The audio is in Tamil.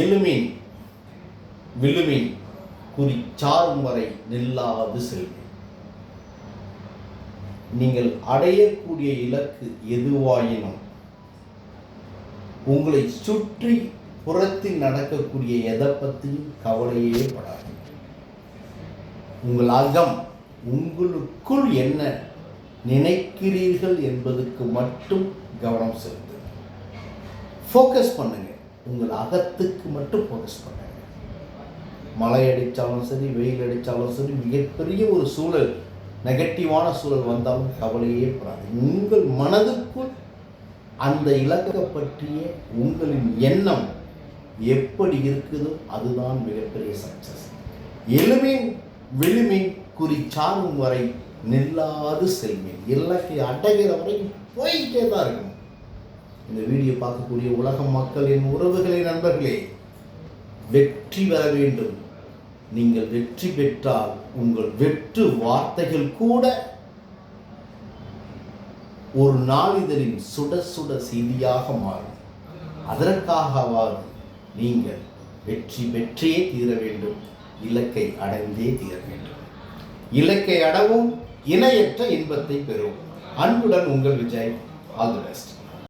எழுமீன் விழுமீன் குறி சாரும் வரை நில்லாது செல்வி. நீங்கள் அடையக்கூடிய இலக்கு எதுவாயினும் உங்களை சுற்றி புறத்தில் நடக்கக்கூடிய எதை பற்றியும் கவலையே படாது. உங்கள் அகம் உங்களுக்குள் என்ன நினைக்கிறீர்கள் என்பதுக்கு மட்டும் கவனம் செலுத்து. ஃபோக்கஸ் பண்ணுங்க. உங்கள் அகத்துக்கு மட்டும் ஃபோக்கஸ் பண்ணுங்க. மழை அடித்தாலும் சரி, வெயில் அடித்தாலும் சரி, மிகப்பெரிய ஒரு சூழல், நெகட்டிவான சூழல் வந்தாலும் கவலையே படாது. உங்கள் மனதுக்குள் அந்த இலக்கை பற்றிய உங்களின் எண்ணம் எப்படி இருக்குதோ அதுதான் மிகப்பெரிய சக்சஸ். எழுமீன் விழுமீன் குறி சாரும் வரை நில்லாது செல்வேன். இலக்கை அடைகிற வரை போயிட்டே தான் இருக்கணும். இந்த வீடியோ பார்க்கக்கூடிய உலக மக்களின் உறவுகளே, நண்பர்களே, வெற்றி பெற வேண்டும். நீங்கள் வெற்றி பெற்றால் உங்கள் வெற்று வார்த்தைகள் கூட ஒரு நாளிதழின் சுட சுட செய்தியாக மாறும். அதற்காகவாது நீங்கள் வெற்றி பெற்றே தீர வேண்டும். இலக்கை அடைந்தே தீர வேண்டும். இலக்கை அடைவோம், இணையற்ற இன்பத்தை பெறுவோம். அன்புடன் உங்கள் விஜய். All the best.